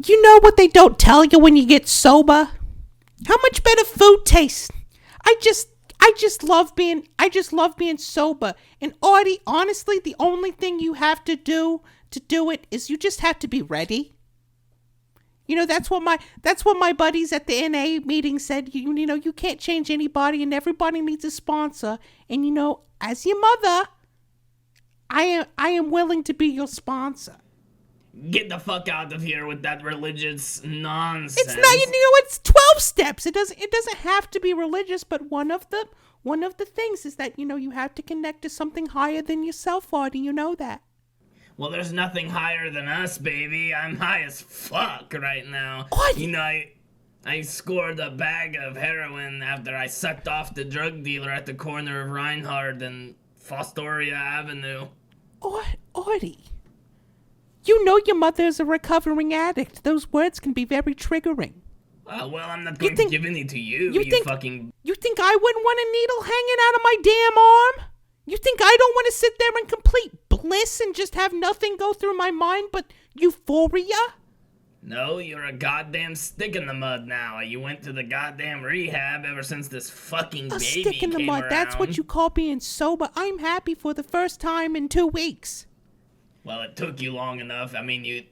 You know what they don't tell you when you get sober? How much better food tastes. I just love being sober. And Artie, honestly, the only thing you have to do it is you just have to be ready. You know, that's what my buddies at the NA meeting said. You know, you can't change anybody and everybody needs a sponsor. And you know, as your mother, I am willing to be your sponsor. Get the fuck out of here with that religious nonsense. It's not, you know, it's 12 steps. It doesn't have to be religious, but one of the things is that, you know, you have to connect to something higher than yourself, Artie. You know that. Well, there's nothing higher than us, baby. I'm high as fuck right now. What? You know, I scored a bag of heroin after I sucked off the drug dealer at the corner of Reinhardt and Fostoria Avenue. Artie, you know your mother is a recovering addict. Those words can be very triggering. Well, I'm not going to give any to you, You think I wouldn't want a needle hanging out of my damn arm? You think I don't want to sit there in complete bliss and just have nothing go through my mind but euphoria? No, you're a goddamn stick in the mud now. You went to the goddamn rehab ever since this fucking baby stick in the mud, around. That's what you call being sober. I'm happy for the first time in 2 weeks. Well, it took you long enough. I mean,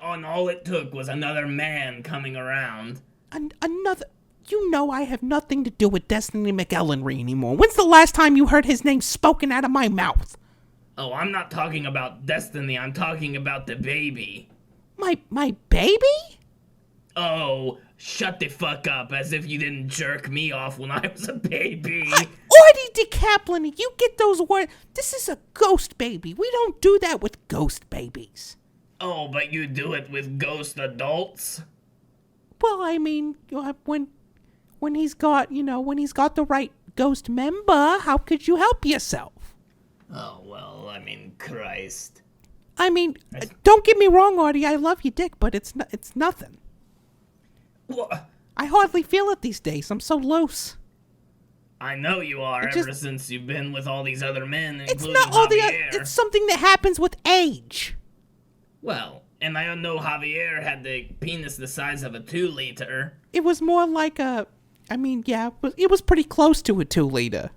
all it took was another man coming around. Another... You know I have nothing to do with Destiny McElhenry anymore. When's the last time you heard his name spoken out of my mouth? Oh, I'm not talking about Destiny. I'm talking about the baby. My baby? Oh, shut the fuck up, as if you didn't jerk me off when I was a baby. Artie DeCaplan, you get those words. This is a ghost baby. We don't do that with ghost babies. Oh, but you do it with ghost adults? Well, I mean, when he's got the right ghost member, how could you help yourself? Oh, well, I mean, Christ. I mean, don't get me wrong, Artie, I love you, dick, but it's nothing. What? I hardly feel it these days. I'm so loose. I know you are, ever since you've been with all these other men, it's including not all Javier. It's something that happens with age. Well, and I know Javier had the penis the size of a 2-liter. It was more like it was pretty close to a 2-liter.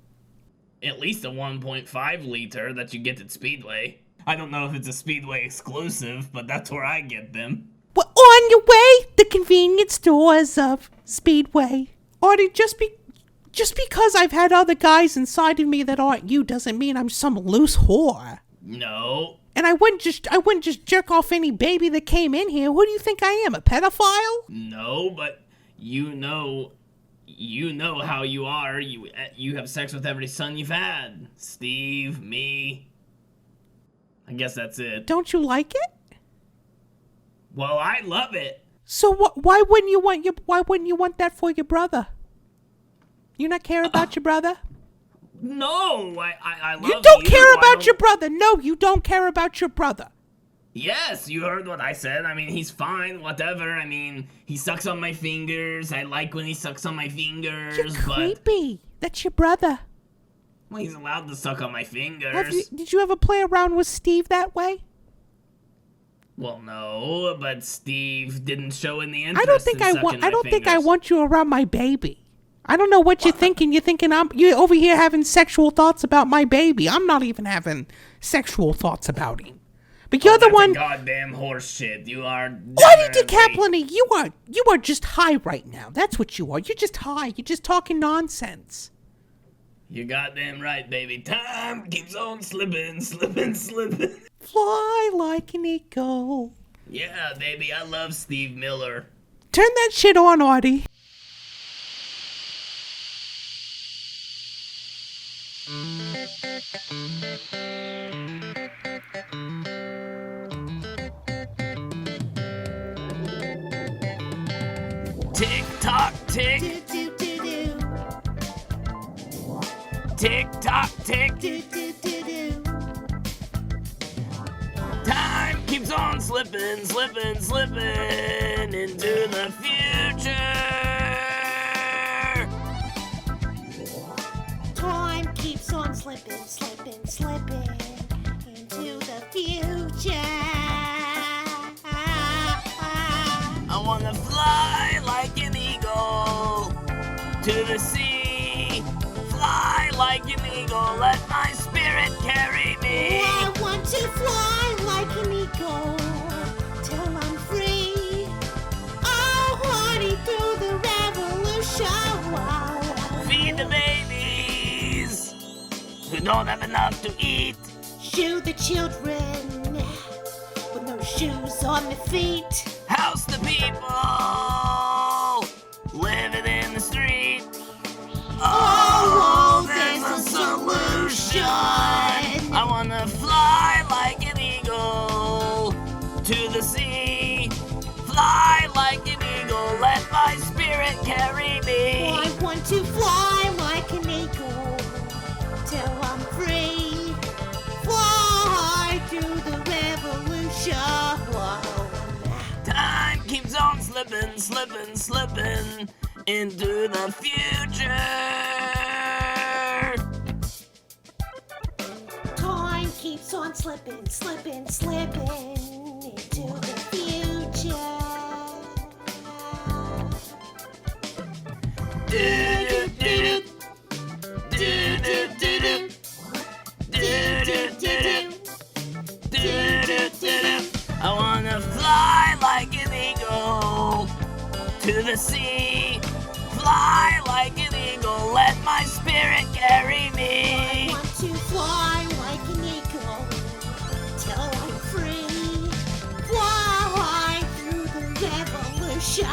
At least a 1.5 liter that you get at Speedway. I don't know if it's a Speedway exclusive, but that's where I get them. Well, on your way, the convenience stores of Speedway. Artie, just because I've had other guys inside of me that aren't you doesn't mean I'm some loose whore. No. And I wouldn't just jerk off any baby that came in here. Who do you think I am, a pedophile? No, but you know how you are. You have sex with every son you've had. Steve, me. I guess that's it. Don't you like it? Well, I love it. So why wouldn't you want that for your brother? You not care about your brother? No, I love you. You don't care about your brother. No, you don't care about your brother. Yes, you heard what I said. I mean, he's fine, whatever. I mean, he sucks on my fingers. I like when he sucks on my fingers. You're creepy. That's your brother. Well, he's allowed to suck on my fingers. Did you ever play around with Steve that way? Well, no, but Steve didn't show any interest. I don't think I want you around my baby. I don't know what you're thinking. You're thinking you're over here having sexual thoughts about my baby. I'm not even having sexual thoughts about him. But you're the one. Goddamn horse shit. You are. Artie DeCaplan, you are just high right now. That's what you are. You're just high. You're just talking nonsense. You're goddamn right, baby. Time keeps on slipping, slipping, slipping. Fly like an eagle. Yeah, baby. I love Steve Miller. Turn that shit on, Artie. Tick tock tick. Do, do, do, do. Tick tock tick. Do, do, do, do. Time keeps on slipping, slipping, slipping into the future. Time keeps on slipping, slipping, slipping into the future. to the sea. Fly like an eagle, let my spirit carry me. I want to fly like an eagle till I'm free. Oh, Artie, through the revolution. Wow. Feed the babies who don't have enough to eat. Shoe the children with no shoes on their feet. House the people living in the street. Oh, there's a solution. I wanna fly like an eagle to the sea. Fly like an eagle, let my spirit carry me. I want to fly like an eagle till I'm free. Fly through the revolution. Time keeps on slipping, slipping, slipping into the future. Time keeps on slipping, slipping, slipping into the future. I wanna fly like an eagle to the sea. Fly like an eagle, let my spirit carry I me. want to fly like an eagle till I'm free. Fly through the revolution.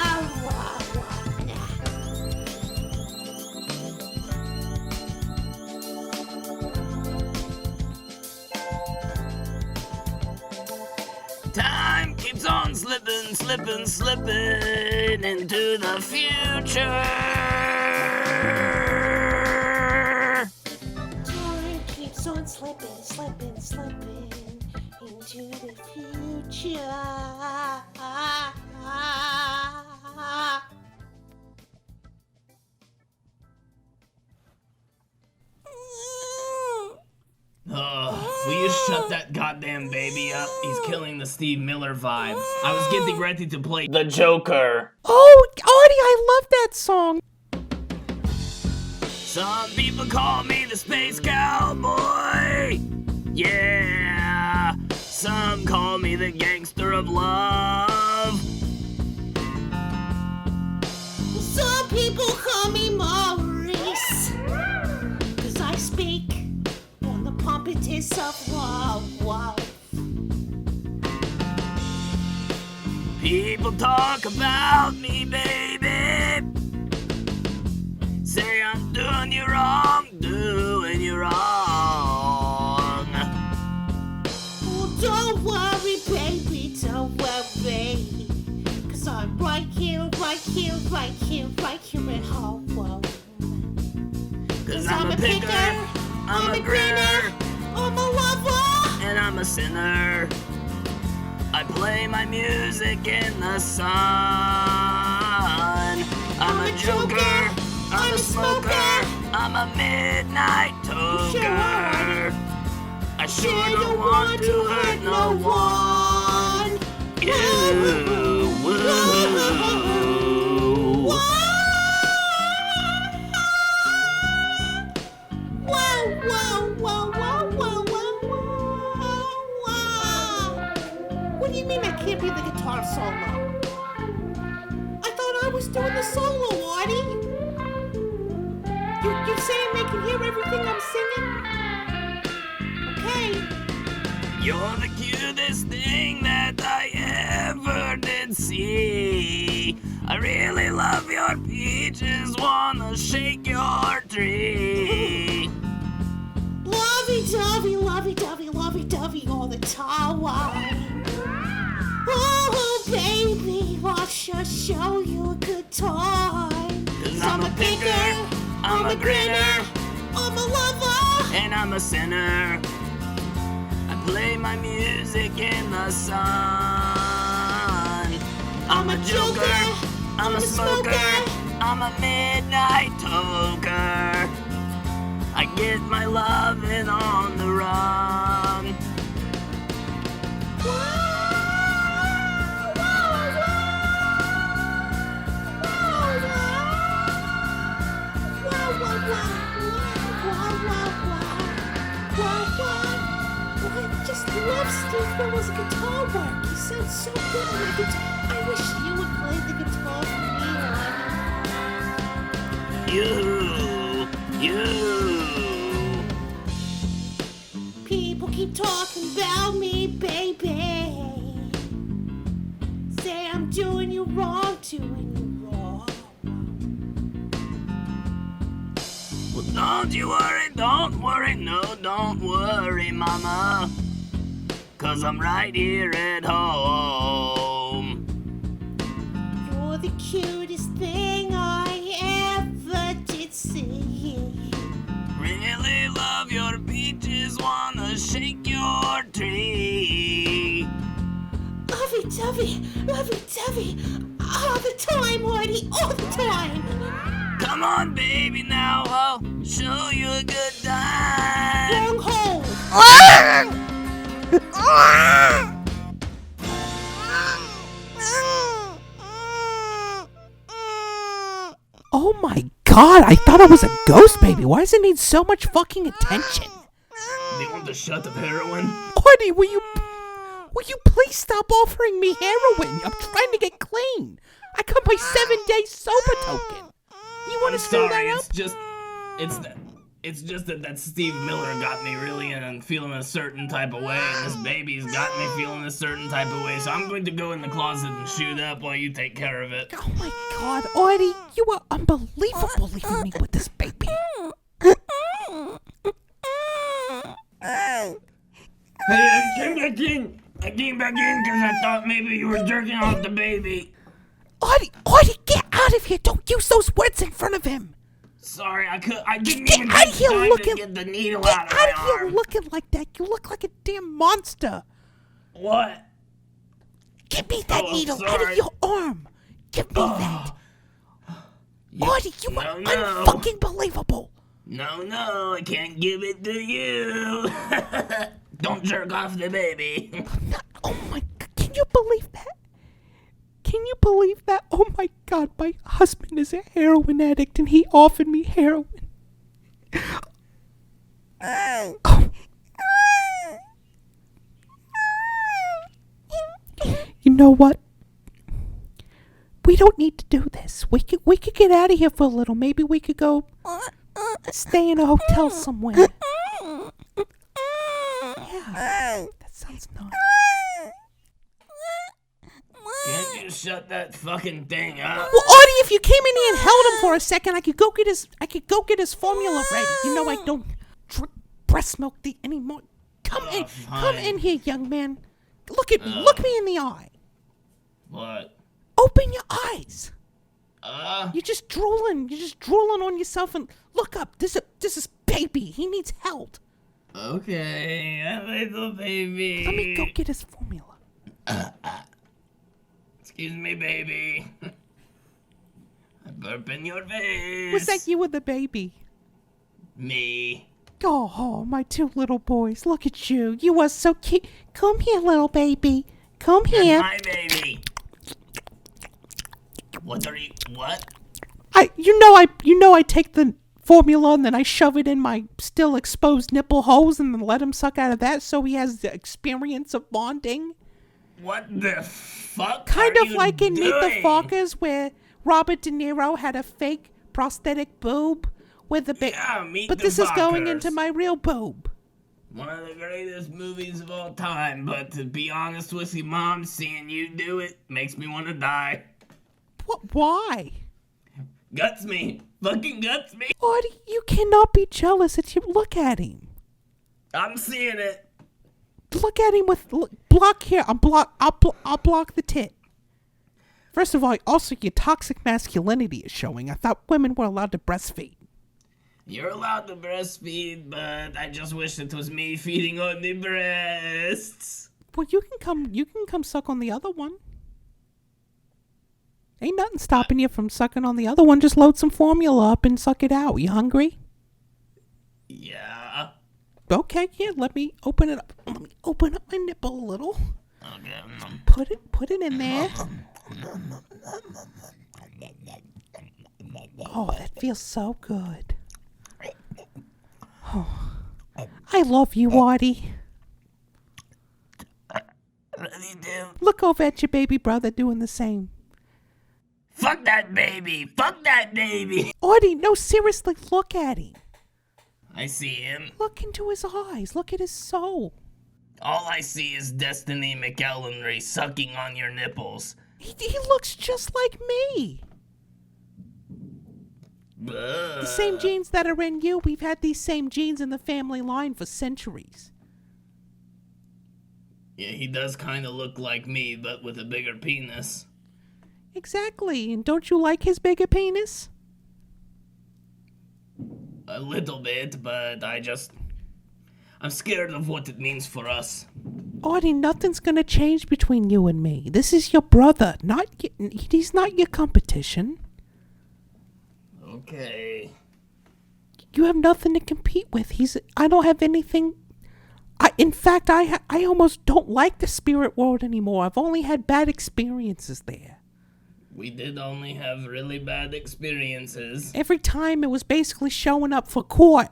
Time keeps on slipping, slipping, slipping into the future. Time keeps on slipping, slipping, slipping into the future. Will you shut that goddamn baby up? He's killing the Steve Miller vibe. I was getting ready to play the Joker. Oh, Artie, I love that song. Some people call me the Space Cowboy. Yeah. Some call me the Gangster of Love. Some people call me Maurice, 'cause I speak on the pompous of love. People talk about me, baby. Say I'm doing you wrong, doing you wrong. Well, don't worry, baby, don't worry, 'cause I'm right here, right here, right here, right here at home. 'Cause I'm a picker, I'm a grinner, I'm a lover, and I'm a sinner. I play my music in the sun. I'm a joker, I'm a smoker, I'm a midnight toker. I sure don't want to hurt no one. What do you mean I can't be the guitar solo? I thought I was doing the solo, Artie. You're saying they can hear everything I'm singing? Okay. You're the cutest thing that I ever did see. I really love your peaches, wanna shake your tree. Lovey-dovey, lovey-dovey, lovey-dovey all the time. Oh, baby, I'll just show you a good time. 'Cause I'm a picker, I'm a grinner, I'm a lover, and I'm a sinner. I play my music in the sun. I'm a joker, I'm a smoker, I'm a midnight toker. I get my lovin' on the run. How was the guitar work? You sound so good on the guitar. I wish you would play the guitar for me, You. People keep talking about me, baby. Say I'm doing you wrong, doing you wrong. Well, don't you worry, no, don't worry, mama. 'Cause I'm right here at home. You're the cutest thing I ever did see. Really love your peaches, wanna shake your tree. Lovey-dovey, all the time, Artie, all the time. Come on, baby, now I'll show you a good time. Wrong hole. Oh my God, I thought it was a ghost baby. Why does it need so much fucking attention? Do you want the shot of heroin? Artie, will you please stop offering me heroin? I'm trying to get clean. I got my 7-day sober token. You want to screw that up? It's just that Steve Miller got me really feeling a certain type of way, and this baby's got me feeling a certain type of way, so I'm going to go in the closet and shoot up while you take care of it. Oh my God, Artie, you are unbelievable leaving me with this baby. Hey, I came back in because I thought maybe you were jerking off the baby. Artie, get out of here. Don't use those words in front of him. Sorry, I didn't Get even out of take here time looking. to get the needle Get out of out my of here arm. looking like that. You look like a damn monster. What? Give me that needle out of sorry. your arm. Give me that. Artie, you are No. unfucking believable. No, I can't give it to you. Don't jerk off the baby. Oh my God, can you believe that? Can you believe that? Oh my God, my husband is a heroin addict and he offered me heroin. Oh. You know what? We don't need to do this. We could get out of here for a little. Maybe we could go stay in a hotel somewhere. Yeah, that sounds nice. Can't you shut that fucking thing up? Well, Artie, if you came in here and held him for a second, I could go get his formula ready. You know I don't drink breast milk anymore. Come in here, young man. Look at me. Look me in the eye. What? Open your eyes. You're just drooling. You're just drooling on yourself. And look up. This is baby. He needs help. Okay, little baby. Let me go get his formula. Excuse me, baby. I burp in your face. Was that you with the baby? Me. Oh, my two little boys. Look at you. You are so cute. Come here, little baby. Come here. That's my baby. What? You know I take the formula and then I shove it in my still exposed nipple holes and then let him suck out of that so he has the experience of bonding. What the fuck? Kind are of you like in Meet the doing? Fockers where Robert De Niro had a fake prosthetic boob with the big. Yeah, Meet but the this is going Fockers. into my real boob. One of the greatest movies of all time, but to be honest with you, Mom, seeing you do it makes me want to die. What? Why? Guts me. Fucking guts me. Artie, you cannot be jealous at you. Look at him. I'm seeing it. Look at him with block here. I'll block the tit. First of all, also your toxic masculinity is showing. I thought women were allowed to breastfeed. You're allowed to breastfeed, but I just wish it was me feeding on the breasts. Well, you can come suck on the other one. Ain't nothing stopping you from sucking on the other one. Just load some formula up and suck it out. You hungry? Yeah. Okay, yeah, let me open it up. Let me open up my nipple a little. Okay. Put it in there. Oh, that feels so good. Oh, I love you, Artie. look over at your baby brother doing the same. Fuck that baby! Fuck that baby! Artie, no, seriously, look at him. I see him. Look into his eyes. Look at his soul. All I see is Destiny McElhenry sucking on your nipples. He looks just like me. The same genes that are in you, we've had these same genes in the family line for centuries. Yeah, he does kind of look like me, but with a bigger penis. Exactly, and don't you like his bigger penis? A little bit, but I'm scared of what it means for us. Artie, nothing's gonna change between you and me. This is your brother, he's not your competition. Okay. You have nothing to compete with. I don't have anything. In fact, I almost don't like the spirit world anymore. I've only had bad experiences there. We did only have really bad experiences. Every time it was basically showing up for court.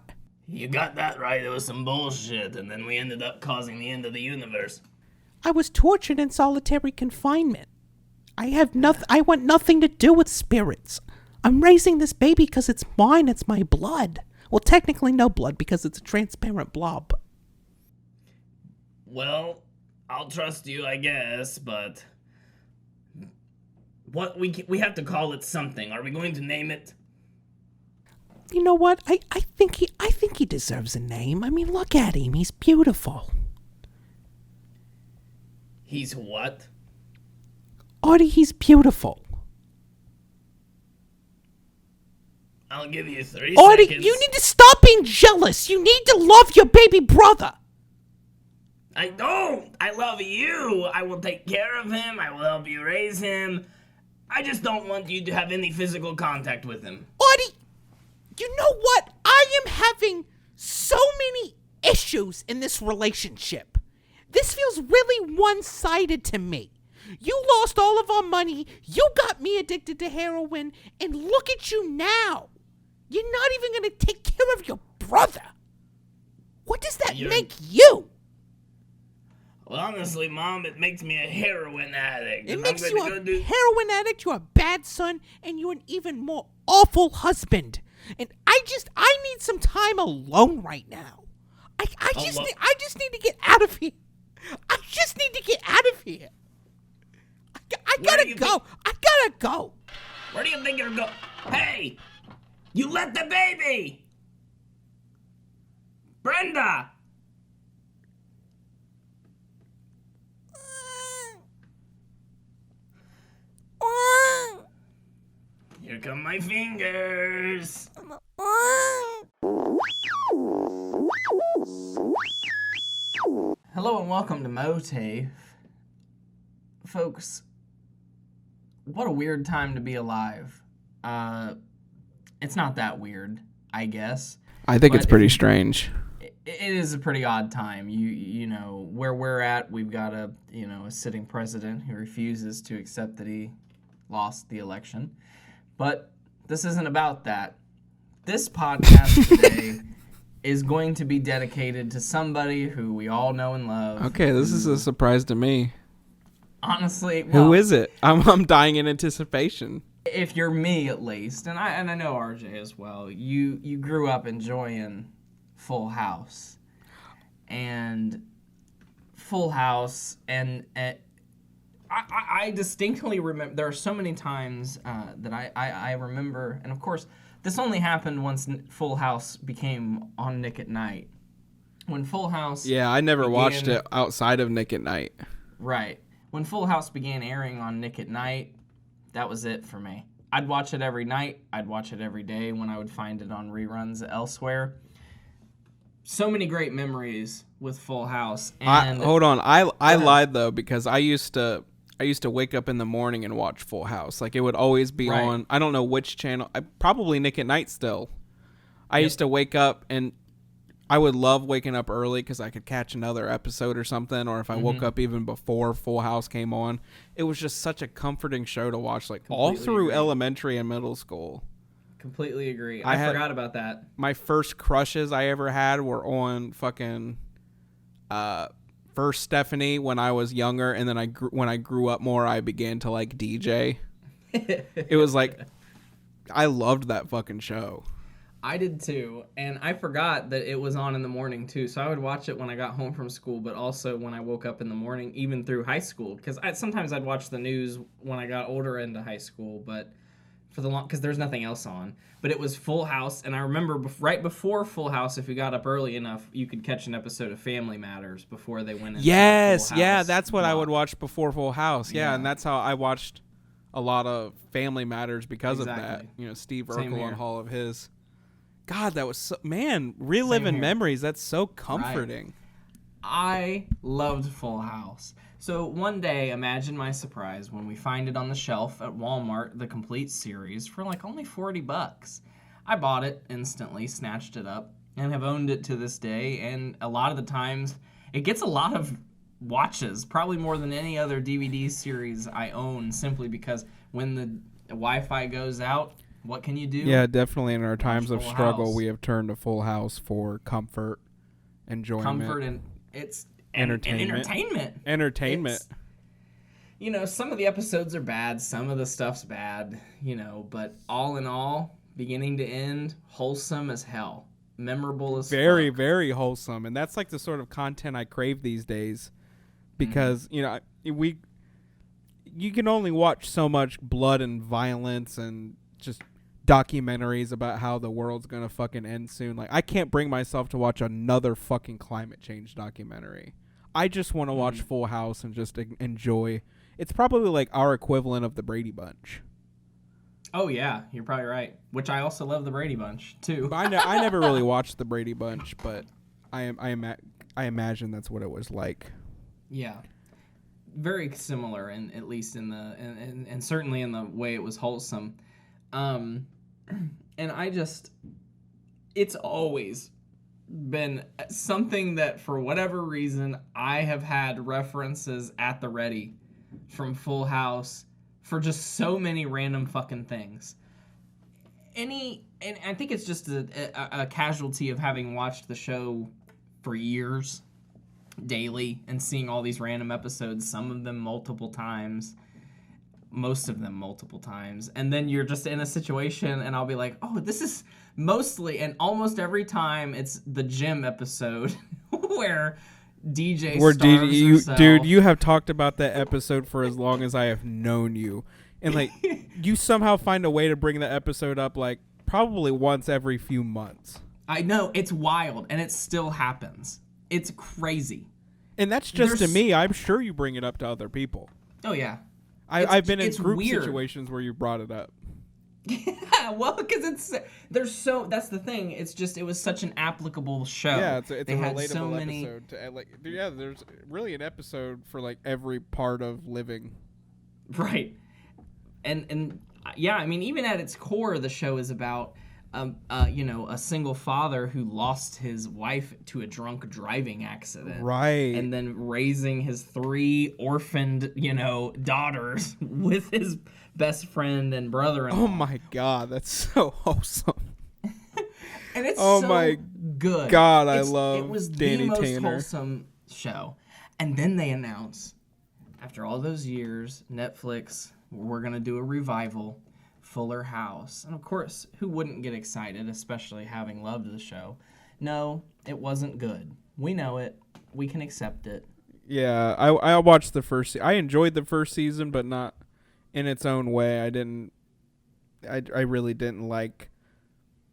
You got that right. It was some bullshit, and then we ended up causing the end of the universe. I was tortured in solitary confinement. I want nothing to do with spirits. I'm raising this baby because it's mine. It's my blood. Well, technically no blood because it's a transparent blob. Well, I'll trust you, I guess, but what we have to call it something. Are we going to name it? You know what? I think he deserves a name. I mean, look at him. He's beautiful. He's what? Artie, he's beautiful. I'll give you 3 Artie, seconds. you need to stop being jealous. You need to love your baby brother. I don't. I love you. I will take care of him. I will help you raise him. I just don't want you to have any physical contact with him. Artie, you know what? I am having so many issues in this relationship. This feels really one-sided to me. You lost all of our money. You got me addicted to heroin. And look at you now. You're not even going to take care of your brother. What does that make you? Well, honestly, Mom, it makes me a heroin addict. It makes you a heroin addict, you're a bad son, and you're an even more awful husband. And I need some time alone right now. I just need to get out of here. I just need to get out of here. I gotta go. I gotta go. Where do you think you're going? Hey! You let the baby! Brenda! Here come my fingers. Hello and welcome to MOATAIF. Folks, what a weird time to be alive. It's not that weird, I guess. I think it's pretty strange. It is a pretty odd time. You know, where we're at, we've got a sitting president who refuses to accept that he lost the election. But this isn't about that. This podcast today is going to be dedicated to somebody who we all know and love. Okay, this is a surprise to me. Honestly, who is it? I'm dying in anticipation. If you're me, at least, and I know RJ as well, you grew up enjoying Full House. And Full House, and I distinctly remember, there are so many times that I remember, and of course, this only happened once Full House became on Nick at Night. When Full House Yeah, I never watched it outside of Nick at Night. Right. When Full House began airing on Nick at Night, that was it for me. I'd watch it every night. I'd watch it every day when I would find it on reruns elsewhere. So many great memories with Full House. And Hold on. I lied, though, because I used to wake up in the morning and watch Full House. Like, it would always be on, I don't know which channel, probably Nick at Night still. I used to wake up, and I would love waking up early because I could catch another episode or something, or if I woke up even before Full House came on. It was just such a comforting show to watch, like, all through elementary and middle school. Completely agree. I forgot about that. My first crushes I ever had were on fucking first Stephanie when I was younger, and then when I grew up more, I began to like DJ. It was like, I loved that fucking show. I did too, and I forgot that it was on in the morning too, so I would watch it when I got home from school, but also when I woke up in the morning, even through high school, because sometimes I'd watch the news when I got older into high school, but because there's nothing else on. But it was Full House, and I remember right before Full House, if you got up early enough, you could catch an episode of Family Matters before they went into Yes, Full House. yeah, that's what I would watch before Full House. Yeah, and that's how I watched a lot of Family Matters because of that. You know, Steve Urkel and all of his. God, that was so, man, reliving memories. That's so comforting. Right. I loved Full House. So one day, imagine my surprise when we find it on the shelf at Walmart, the complete series, for like only $40. I bought it instantly, snatched it up, and have owned it to this day. And a lot of the times, it gets a lot of watches, probably more than any other DVD series I own, simply because when the Wi-Fi goes out, what can you do? Yeah, definitely in our times of struggle, we have turned to Full House for comfort, enjoyment. Comfort and entertainment. Entertainment. You know, some of the episodes are bad, some of the stuff's bad, you know, but all in all, beginning to end, wholesome as hell. Memorable as very, fuck. Very wholesome. And that's like the sort of content I crave these days because, you know, you can only watch so much blood and violence and just documentaries about how the world's gonna fucking end soon. Like, I can't bring myself to watch another fucking climate change documentary. I just want to watch Full House and just enjoy. It's probably like our equivalent of the Brady Bunch. Oh yeah, you're probably right. Which I also love the Brady Bunch too. But I never really watched the Brady Bunch, but I imagine that's what it was like. Yeah, very similar, and at least in the and certainly in the way it was wholesome. And it's always been something that for whatever reason I have had references at the ready from Full House for just so many random fucking things. And I think it's just a casualty of having watched the show for years daily and seeing all these random episodes, some of them multiple times. Most of them multiple times, and then you're just in a situation and I'll be like, oh, this is mostly and almost every time it's the gym episode where DJ starves herself. Dude, you have talked about that episode for as long as I have known you, and like you somehow find a way to bring the episode up like probably once every few months. I know, it's wild, and it still happens. It's crazy. And that's just to me. I'm sure you bring it up to other people. Oh yeah. I've been in group situations where you brought it up. Yeah, well, because that's the thing. It's just, it was such an applicable show. Yeah, it's a relatable episode. There's really an episode for like every part of living. Right. And yeah, I mean, even at its core, the show is about a single father who lost his wife to a drunk driving accident. Right. And then raising his 3 orphaned, daughters with his best friend and brother-in-law. Oh my God, that's so wholesome. And it's good. God, I love It was Danny the most Tanner. wholesome show. And then they announce, after all those years, Netflix, we're going to do a revival. Fuller House. And of course, who wouldn't get excited, especially having loved the show? No, it wasn't good. We know it. We can accept it. Yeah, I watched the first. I enjoyed the first season, but not in its own way. I really didn't like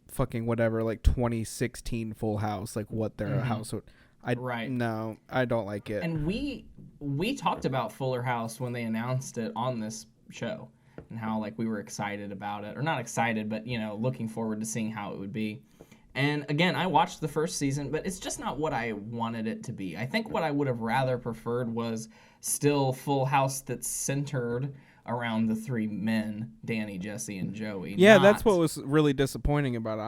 fucking whatever, like 2016 Full House, like what their house would. No, I don't like it. And we talked about Fuller House when they announced it on this show. And how like we were excited about it, or not excited, but looking forward to seeing how it would be. And again, I watched the first season, but it's just not what I wanted it to be. I think what I would have rather preferred was still Full House that's centered around the 3 men, Danny, Jesse, and Joey. Yeah, that's what was really disappointing about it.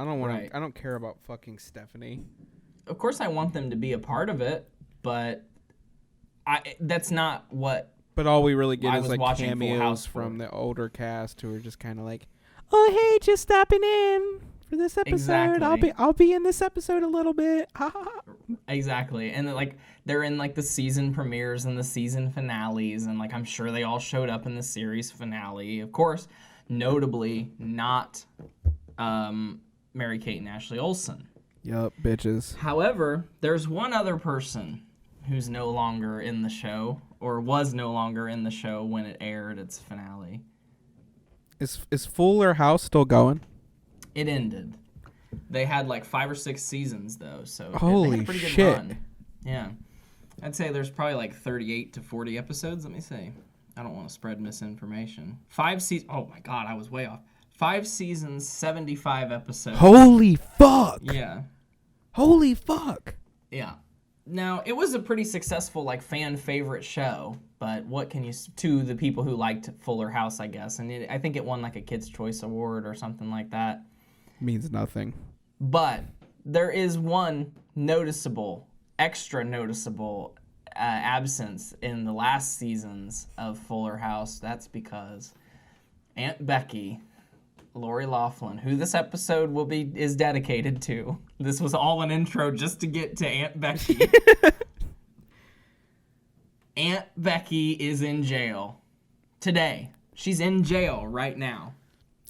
I don't care about fucking Stephanie. Of course, I want them to be a part of it, but that's not what. But all we really get is like cameos from the older cast who are just kind of like, oh hey, just stopping in for this episode. Exactly. I'll be in this episode a little bit. Exactly. And like they're in like the season premieres and the season finales, and like I'm sure they all showed up in the series finale. Of course, notably not Mary-Kate and Ashley Olsen. Yup, bitches. However, there's one other person who's no longer in the show, or was no longer in the show when it aired its finale. Is Fuller House still going? It ended. They had like 5 or 6 seasons though, so they Holy had a pretty good shit. run. Yeah. I'd say there's probably like 38 to 40 episodes. Let me see. I don't want to spread misinformation. 5 seasons. Oh my god, I was way off. 5 seasons, 75 episodes. Holy fuck. Yeah. Holy fuck. Yeah. Now, it was a pretty successful, like, fan favorite show, but what can you, to the people who liked Fuller House, I guess, and I think it won, like, a Kids' Choice Award or something like that. Means nothing. But there is one noticeable, extra noticeable absence in the last seasons of Fuller House. That's because Aunt Becky, Lori Loughlin, who this episode is dedicated to. This was all an intro just to get to Aunt Becky. Aunt Becky is in jail today. She's in jail right now.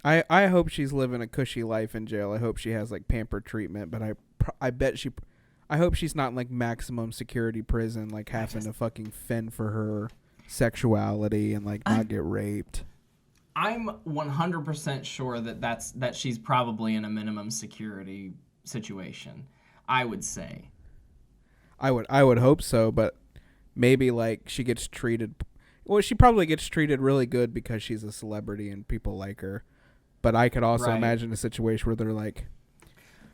I hope she's living a cushy life in jail. I hope she has like pamper treatment, but I hope she's not in like maximum security prison, like having to fucking fend for her sexuality and like not get raped. I'm 100% sure that she's probably in a minimum security situation. I would say. I would hope so, but maybe like she gets treated. Well, she probably gets treated really good because she's a celebrity and people like her. But I could also imagine a situation where they're like,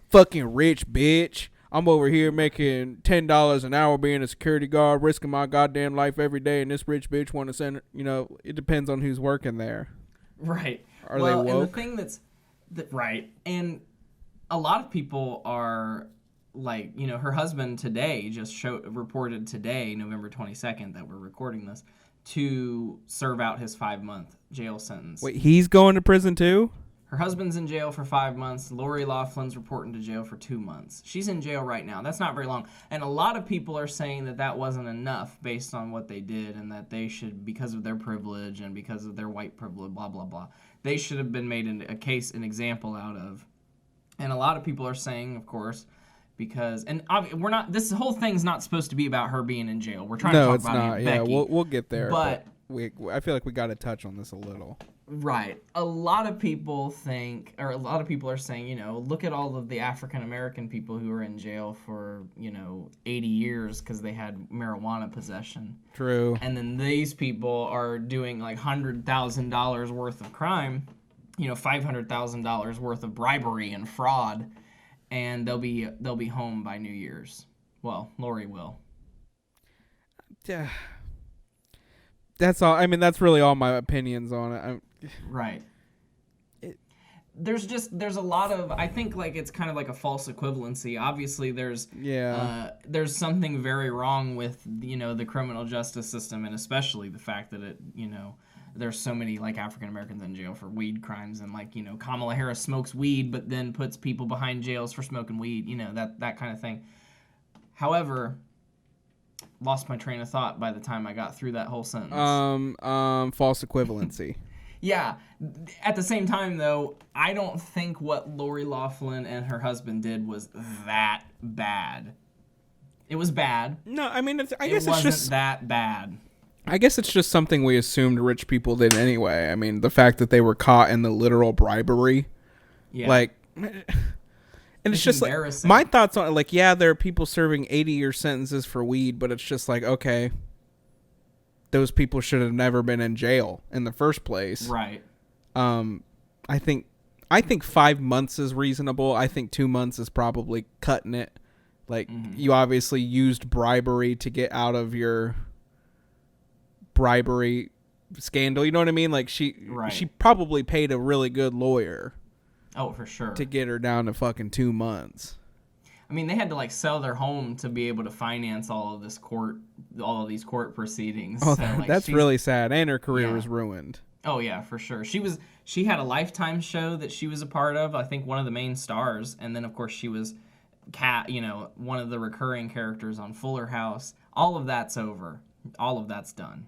"Fucking rich bitch. I'm over here making $10 an hour being a security guard, risking my goddamn life every day, and this rich bitch want to send." It depends on who's working there. Right. Are they woke? And the thing right, and a lot of people are like, her husband today reported today, November 22nd, that we're recording this, to serve out his 5-month jail sentence. Wait, he's going to prison too? Her husband's in jail for 5 months. Lori Loughlin's reporting to jail for 2 months. She's in jail right now. That's not very long. And a lot of people are saying that wasn't enough based on what they did, and that they should, because of their privilege and because of their white privilege, blah, blah, blah, they should have been made an example out of. And a lot of people are saying, of course, because, and we're not, this whole thing's not supposed to be about her being in jail. We're trying to talk about Aunt Becky. Yeah, we'll get there. But I feel like we got to touch on this a little. Right. A lot of people think, or a lot of people are saying, look at all of the African American people who are in jail for, 80 years because they had marijuana possession. True. And then these people are doing like $100,000 worth of crime, $500,000 worth of bribery and fraud, and they'll be home by New Year's. Well, Lori will. Yeah. That's all. I mean, that's really all my opinions on it. Right. There's a lot of, I think, like, it's kind of like a false equivalency. Obviously, there's something very wrong with, the criminal justice system, and especially the fact that it, there's so many, like, African Americans in jail for weed crimes, and, like, Kamala Harris smokes weed but then puts people behind jails for smoking weed, that kind of thing. However, lost my train of thought by the time I got through that whole sentence. False equivalency. Yeah. At the same time, though, I don't think what Lori Loughlin and her husband did was that bad. It was bad. No, I mean, I it guess it's wasn't just that bad. I guess it's just something we assumed rich people did anyway. I mean, the fact that they were caught in the literal bribery, like, and it's just like my thoughts on it. Like, yeah, there are people serving 80-year sentences for weed, but it's just like, okay, those people should have never been in jail in the first place. Right. I think 5 months is reasonable. I think 2 months is probably cutting it. Like, you obviously used bribery to get out of your bribery scandal. You know what I mean? Like, she probably paid a really good lawyer. Oh, for sure. To get her down to fucking 2 months. I mean, they had to like sell their home to be able to finance all of these court proceedings. Oh, so, like, that's really sad. And her career was ruined. Oh yeah, for sure. She had a Lifetime show that she was a part of. I think one of the main stars, and then of course she was one of the recurring characters on Fuller House. All of that's over. All of that's done.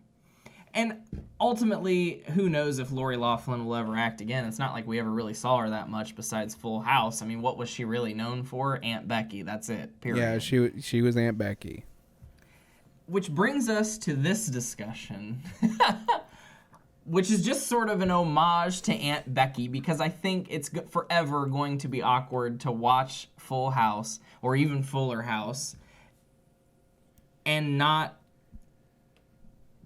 And ultimately, who knows if Lori Loughlin will ever act again. It's not like we ever really saw her that much besides Full House. I mean, what was she really known for? Aunt Becky. That's it. Period. Yeah, she was Aunt Becky. Which brings us to this discussion, which is just sort of an homage to Aunt Becky, because I think it's forever going to be awkward to watch Full House or even Fuller House and not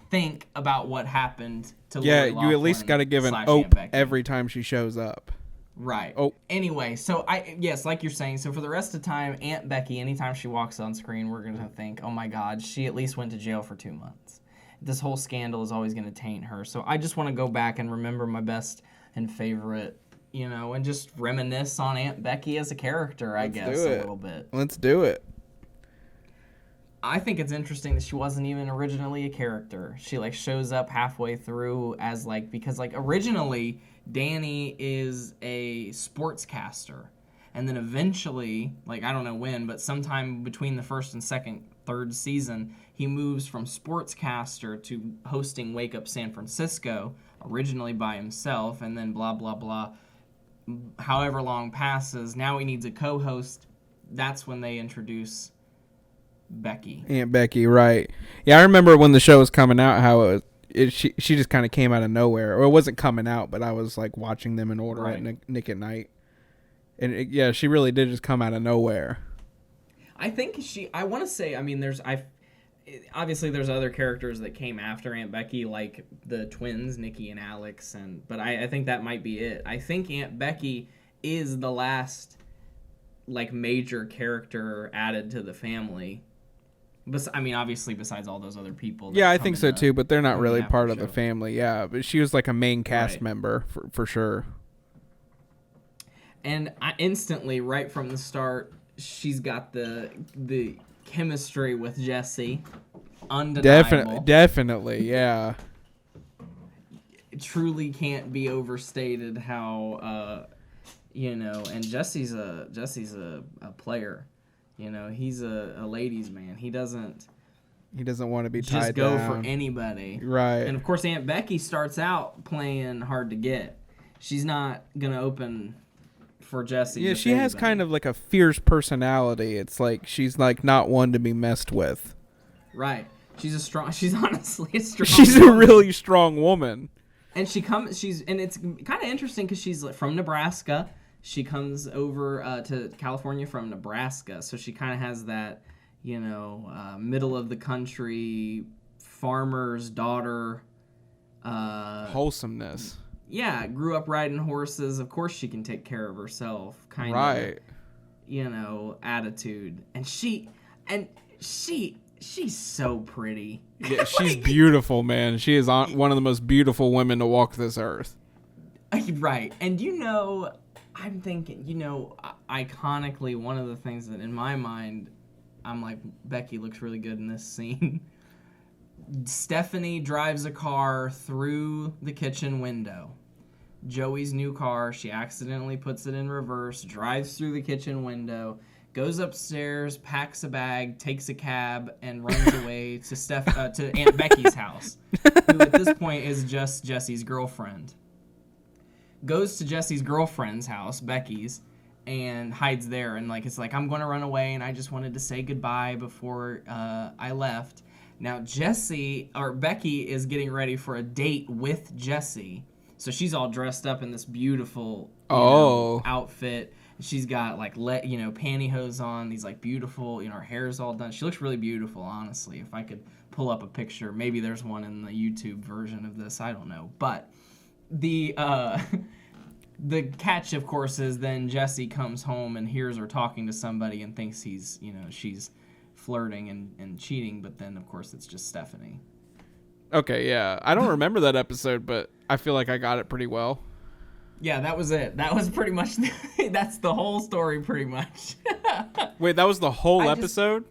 think about what happened to Lori Loughlin. You at least got to give an Aunt Becky every time she shows up. Right. Oh. Anyway, so yes, like you're saying, so for the rest of the time, Aunt Becky, anytime she walks on screen, we're going to think, oh my God, she at least went to jail for 2 months. This whole scandal is always going to taint her. So I just want to go back and remember my best and favorite, and just reminisce on Aunt Becky as a character, a little bit. Let's do it. I think it's interesting that she wasn't even originally a character. She shows up halfway through as because originally Danny is a sportscaster, and then eventually, I don't know when, but sometime between the first and third season, he moves from sportscaster to hosting Wake Up San Francisco, originally by himself, and then blah blah blah. However long passes, now he needs a co-host. That's when they introduce Becky. Aunt Becky, right. Yeah, I remember when the show was coming out how she just kind of came out of nowhere. Or it wasn't coming out, but I was watching them in order at Nick at Night. And she really did just come out of nowhere. I think I want to say, obviously there's other characters that came after Aunt Becky, like the twins, Nikki and Alex, but I think that might be it. I think Aunt Becky is the last major character added to the family. Obviously, besides all those other people. Yeah, I think so too, but they're not really part of the family. Yeah, but she was a main cast member for sure. And instantly, right from the start, she's got the chemistry with Jesse. Undeniable. Definitely, yeah. It truly can't be overstated how, and Jesse's a player. He's a ladies' man. He doesn't want to be just tied go down for anybody. Right. And of course, Aunt Becky starts out playing hard to get. She's not gonna open for Jesse. Yeah, she has kind of a fierce personality. It's she's not one to be messed with. Right. She's honestly a strong. She's a really strong woman. And and it's kind of interesting because she's from Nebraska. She comes over to California from Nebraska, so she kind of has that, middle of the country farmer's daughter. Wholesomeness. Yeah, grew up riding horses. Of course, she can take care of herself. Kind of, attitude. And she's so pretty. Yeah, she's beautiful, man. She is one of the most beautiful women to walk this earth. Right, and I'm thinking, iconically, one of the things that in my mind, I'm like, Becky looks really good in this scene. Stephanie drives a car through the kitchen window. Joey's new car, she accidentally puts it in reverse, drives through the kitchen window, goes upstairs, packs a bag, takes a cab, and runs away to Aunt Becky's house, who at this point is just Jesse's girlfriend. Goes to Jesse's girlfriend's house, Becky's, and hides there. And I'm going to run away, and I just wanted to say goodbye before I left. Now Becky is getting ready for a date with Jesse. So she's all dressed up in this beautiful outfit. She's got pantyhose on, these beautiful, her hair's all done. She looks really beautiful, honestly. If I could pull up a picture, maybe there's one in the YouTube version of this, I don't know. But the catch, of course, is then Jesse comes home and hears her talking to somebody and thinks she's flirting and cheating, but then of course it's just Stephanie. Okay, yeah. I don't remember that episode, but I feel like I got it pretty well. Yeah, that was it. That was pretty much that's the whole story pretty much. Wait, that was the whole episode?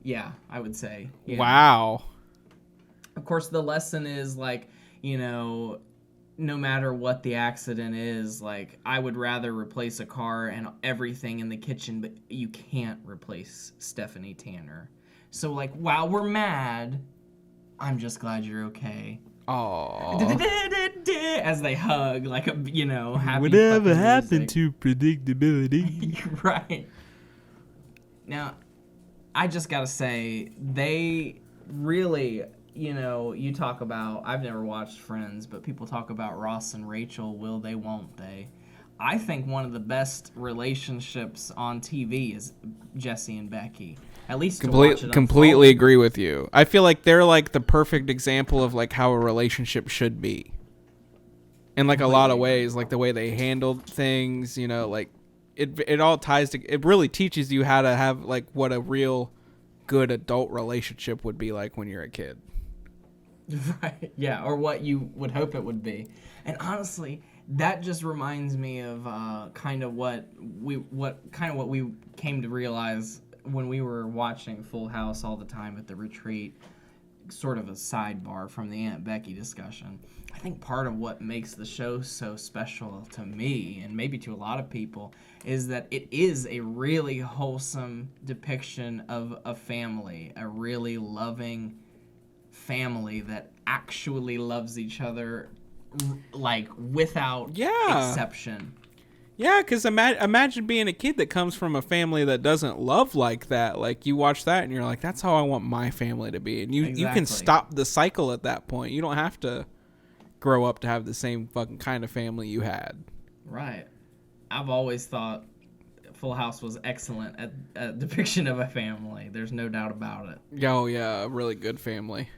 Yeah, I would say. Yeah. Wow. Of course, the lesson is no matter what the accident is, like, I would rather replace a car and everything in the kitchen, but you can't replace Stephanie Tanner. So, like, while we're mad, I'm just glad you're okay. Aww. As they hug, like, a, you know, happy Whatever fucking happened music. to predictability? Right. Now, I just gotta say, they really, you know, you talk about, I've never watched Friends, but people talk about Ross and Rachel, will they, won't they? I think one of the best relationships on TV is Jesse and Becky. At least to watch it Completely unfold. agree with you. I feel like they're like the perfect example of like how a relationship should be. In like a lot of ways, like the way they handled things, you know, like it all ties to, it really teaches you how to have like what a real good adult relationship would be like when you're a kid. Right. Yeah, or what you would hope it would be. And honestly, that just reminds me of kind of what we came to realize when we were watching Full House all the time at the retreat, sort of a sidebar from the Aunt Becky discussion. I think part of what makes the show so special to me, and maybe to a lot of people, is that it is a really wholesome depiction of a family, a really loving family that actually loves each other, like, without exception. Yeah, because imagine being a kid that comes from a family that doesn't love like that. Like, you watch that and you're like, that's how I want my family to be. And you can stop the cycle at that point. You don't have to grow up to have the same fucking kind of family you had. Right. I've always thought Full House was excellent at a depiction of a family. There's no doubt about it. Oh, yeah, a really good family.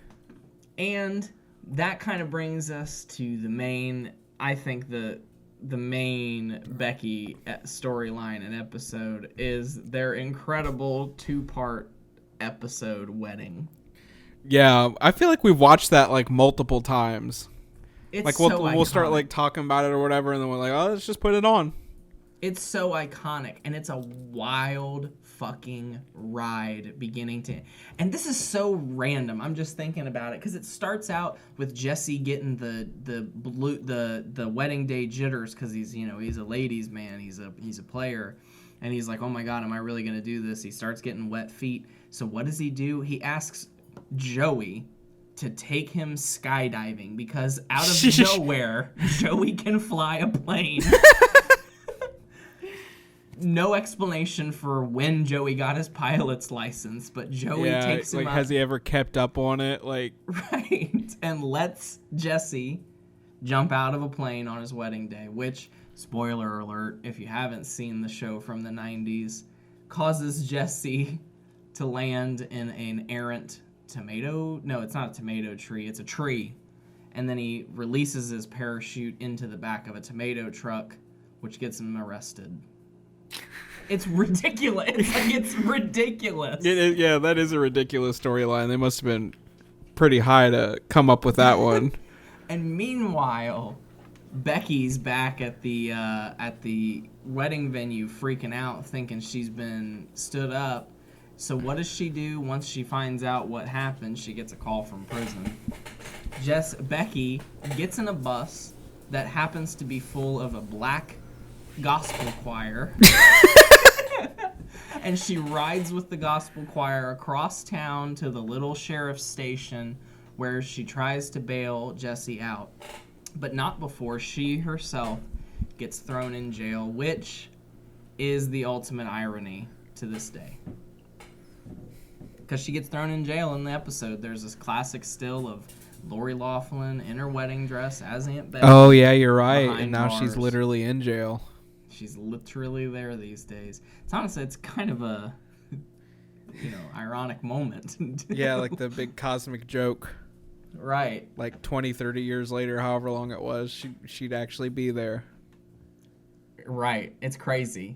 And that kind of brings us to the main, I think the main Becky storyline and episode is their incredible 2-part episode wedding. Yeah, I feel like we've watched that like multiple times. It's like so we'll start iconic. like talking about it or whatever, and then we're like, oh, let's just put it on. It's so iconic, and it's a wild fucking ride beginning to end. And this is so random. I'm just thinking about it because it starts out with Jesse getting the wedding day jitters because he's a ladies man, he's a player, and he's like, oh my god, am I really gonna do this? He starts getting wet feet. So what does he do? He asks Joey to take him skydiving because out of nowhere, Joey can fly a plane. No explanation for when Joey got his pilot's license, but Joey takes him like, up. has he ever kept up on it? Like, right, and lets Jesse jump out of a plane on his wedding day, which, spoiler alert, if you haven't seen the show from the 90s, causes Jesse to land in an errant tomato. No, it's not a tomato tree, it's a tree. And then he releases his parachute into the back of a tomato truck, which gets him arrested. It's ridiculous. It's ridiculous. Yeah, that is a ridiculous storyline. They must have been pretty high to come up with that one. And meanwhile, Becky's back at the wedding venue freaking out, thinking she's been stood up. So what does she do once she finds out what happened? She gets a call from prison. Becky gets in a bus that happens to be full of a black gospel choir. And she rides with the gospel choir across town to the little sheriff's station where she tries to bail Jesse out. But not before she herself gets thrown in jail, which is the ultimate irony to this day. Because she gets thrown in jail in the episode. There's this classic still of Lori Loughlin in her wedding dress as Aunt Becky. Oh, yeah, you're right. Behind And now she's bars. literally in jail. She's literally there these days. It's honestly, it's kind of a, ironic moment. Yeah, like the big cosmic joke. Right. Like 20, 30 years later, however long it was, she'd actually be there. Right. It's crazy.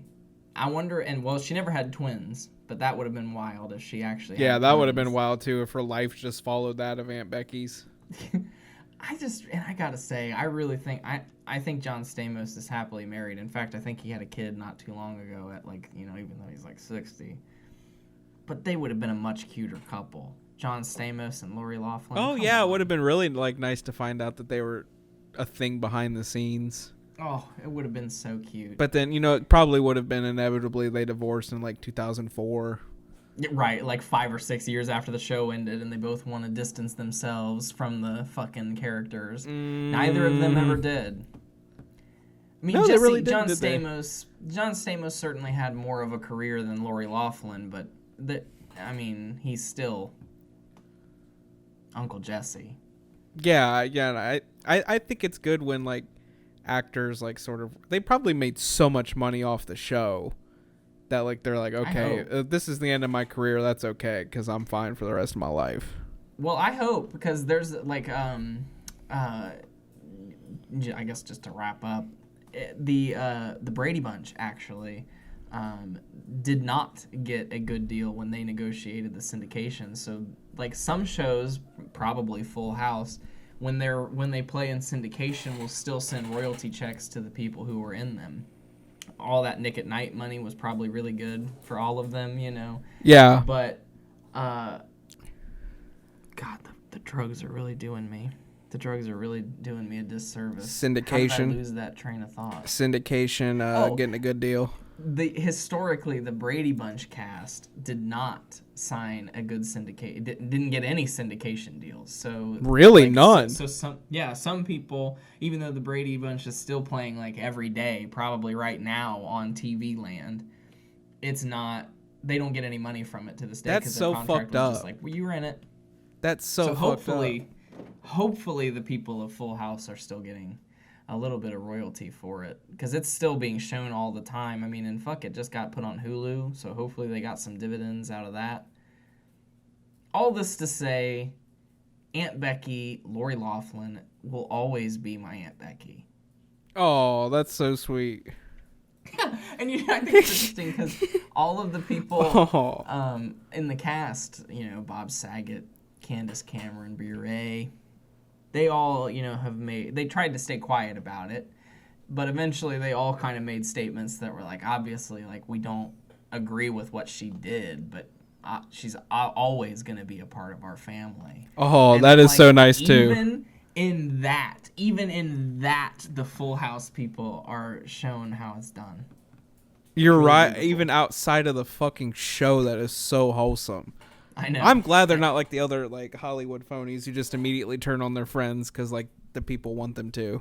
I wonder, she never had twins, but that would have been wild if she actually had Yeah, that would have twins. been wild, too, if her life just followed that of Aunt Becky's. I gotta say, I really think, I think John Stamos is happily married. In fact, I think he had a kid not too long ago at even though he's like 60. But they would have been a much cuter couple. John Stamos and Lori Loughlin. Oh, Come yeah, on. it would have been really, nice to find out that they were a thing behind the scenes. Oh, it would have been so cute. But then, it probably would have been inevitably they divorced in like 2004. Right, like 5 or 6 years after the show ended, and they both want to distance themselves from the fucking characters. Neither of them ever did. I mean, No, they really didn't, John did they? Stamos certainly had more of a career than Lori Loughlin, but he's still Uncle Jesse. Yeah. I think it's good when like actors like sort of they probably made so much money off the show that like they're like, okay, this is the end of my career. That's okay because I'm fine for the rest of my life. Well, I hope, because there's like I guess just to wrap up, the Brady Bunch actually did not get a good deal when they negotiated the syndication. So like some shows, probably Full House, when they play in syndication, will still send royalty checks to the people who were in them. All that Nick at Night money was probably really good for all of them, Yeah. But God, the drugs are really doing me. The drugs are really doing me a disservice. Syndication. How did I lose that train of thought? Syndication, getting a good deal. Historically, the Brady Bunch cast did not sign a good syndicate. Didn't get any syndication deals. So really, none. So some people, even though the Brady Bunch is still playing like every day, probably right now on TV land, it's not. They don't get any money from it to this day. That's so fucked was up. just like, well, you were in it. That's so fucked up. Hopefully the people of Full House are still getting a little bit of royalty for it, because it's still being shown all the time. I mean, and fuck, it just got put on Hulu, so hopefully they got some dividends out of that. All this to say, Aunt Becky, Lori Loughlin, will always be my Aunt Becky. Oh, that's so sweet. And I think it's interesting because all of the people in the cast, Bob Saget, Candace Cameron Bure, they all, they tried to stay quiet about it, but eventually they all kind of made statements that were like, obviously, like, we don't agree with what she did, but she's always going to be a part of our family. Oh, and that is so nice too. Even in that, the Full House people are shown how it's done. You're really right. beautiful. Even outside of the fucking show, that is so wholesome. I know. I'm glad they're not like the other like Hollywood phonies who just immediately turn on their friends because like the people want them to.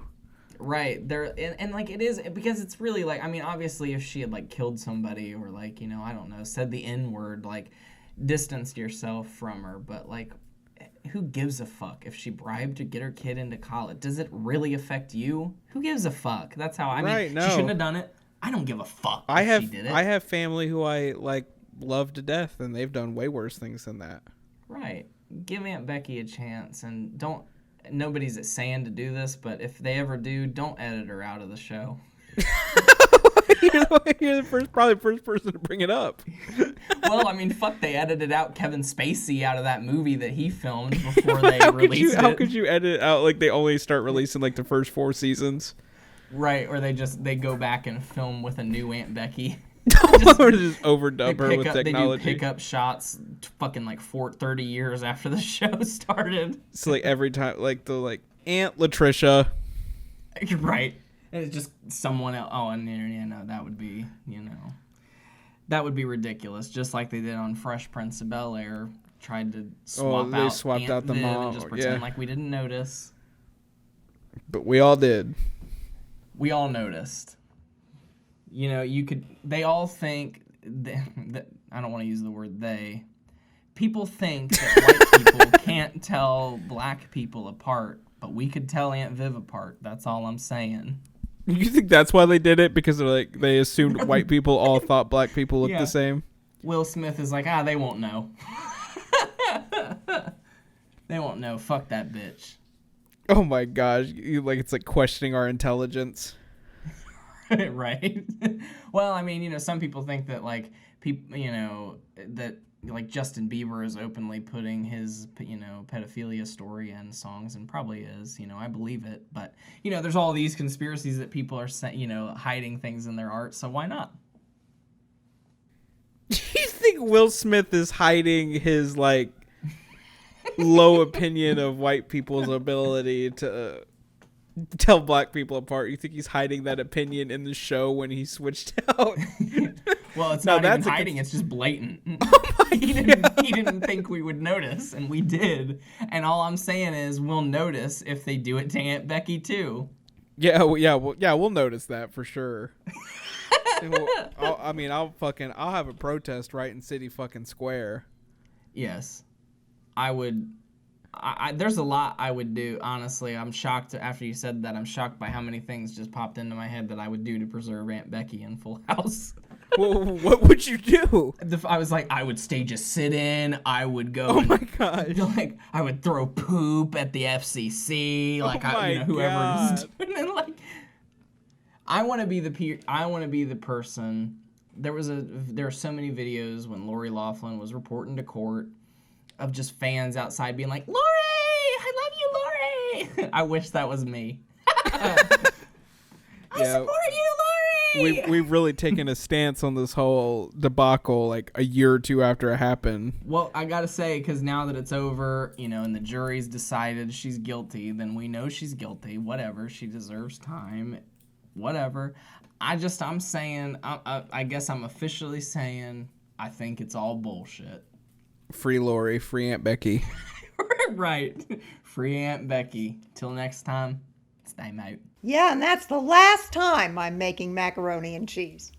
Right. And like it is, because it's really like, I mean, obviously if she had like killed somebody or like, I don't know, said the N-word, like distanced yourself from her, but like who gives a fuck if she bribed to get her kid into college? Does it really affect you? Who gives a fuck? That's how Right, she no. shouldn't have done it. I don't give a fuck if she did it. I have family who I like love to death, and they've done way worse things than that. Right. Give Aunt Becky a chance, and nobody's saying to do this, but if they ever do, don't edit her out of the show. You're probably the first person to bring it up. Well, I mean, fuck, they edited out Kevin Spacey out of that movie that he filmed before they released it. How could you edit it out like they only start releasing like the first 4 seasons? Right, or they go back and film with a new Aunt Becky. Or just overdub her with technology. They do pick up shots fucking like 30 years after the show started. So like every time, like the like Aunt Latricia. Right. And it's just someone else. Oh, and no, that would be, that would be ridiculous. Just like they did on Fresh Prince of Bel-Air. Tried to swap out the Viv mom. and just pretend like we didn't notice. But we all did. We all noticed. They all think that I don't want to use the word they. People think that white people can't tell black people apart, but we could tell Aunt Viv apart. That's all I'm saying. You think that's why they did it? Because they assumed white people all thought black people looked the same? Will Smith is like, they won't know. They won't know. Fuck that bitch. Oh my gosh. It's like questioning our intelligence. Right. Well, I mean, some people think that like people, that like Justin Bieber is openly putting his, pedophilia story in songs, and probably is, I believe it. But, there's all these conspiracies that people are, hiding things in their art. So why not? Do you think Will Smith is hiding his like low opinion of white people's ability to tell black people apart. You think he's hiding that opinion in the show when he switched out? Well, it's No, not even that's a hiding. It's just blatant. He didn't think we would notice, and we did. And all I'm saying is we'll notice if they do it to Aunt Becky, too. Yeah, we'll notice that for sure. I'll have a protest right in City fucking Square. Yes. I would. There's a lot I would do, honestly. I'm shocked after you said that. I'm shocked by how many things just popped into my head that I would do to preserve Aunt Becky in Full House. Well, what would you do? I was like, I would stage a sit-in. I would go. Oh my gosh! Like, I would throw poop at the FCC. Like, whoever is doing it. Like, I want to be the person. There are so many videos when Lori Loughlin was reporting to court of just fans outside being like, Lori, I love you, Lori. I wish that was me. I support you, Lori. We've really taken a stance on this whole debacle like a year or two after it happened. Well, I gotta say, because now that it's over, and the jury's decided she's guilty, then we know she's guilty. Whatever, she deserves time. Whatever. I'm saying, I guess I'm officially saying, I think it's all bullshit. Free Lori, free Aunt Becky. Right. Free Aunt Becky. Till next time, stay out. Yeah, and that's the last time I'm making macaroni and cheese.